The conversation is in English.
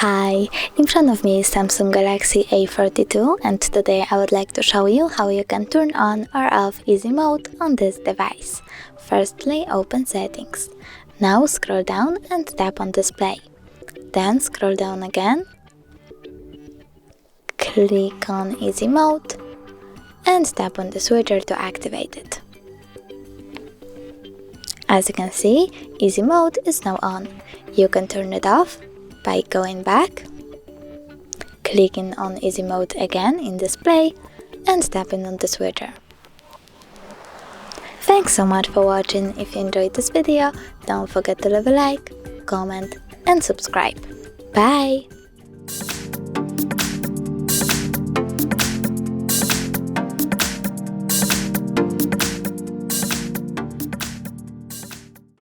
Hi, in front of me is Samsung Galaxy A42 and today I would like to show you how you can turn on or off easy mode on this device. Firstly, open settings. Now scroll down and tap on display. Then scroll down again, click on easy mode and tap on the switcher to activate it. As you can see, easy mode is now on. You can turn it off by going back, clicking on easy mode again in display and tapping on the switcher. Thanks so much for watching. If you enjoyed this video, don't forget to leave a like, comment and subscribe. Bye!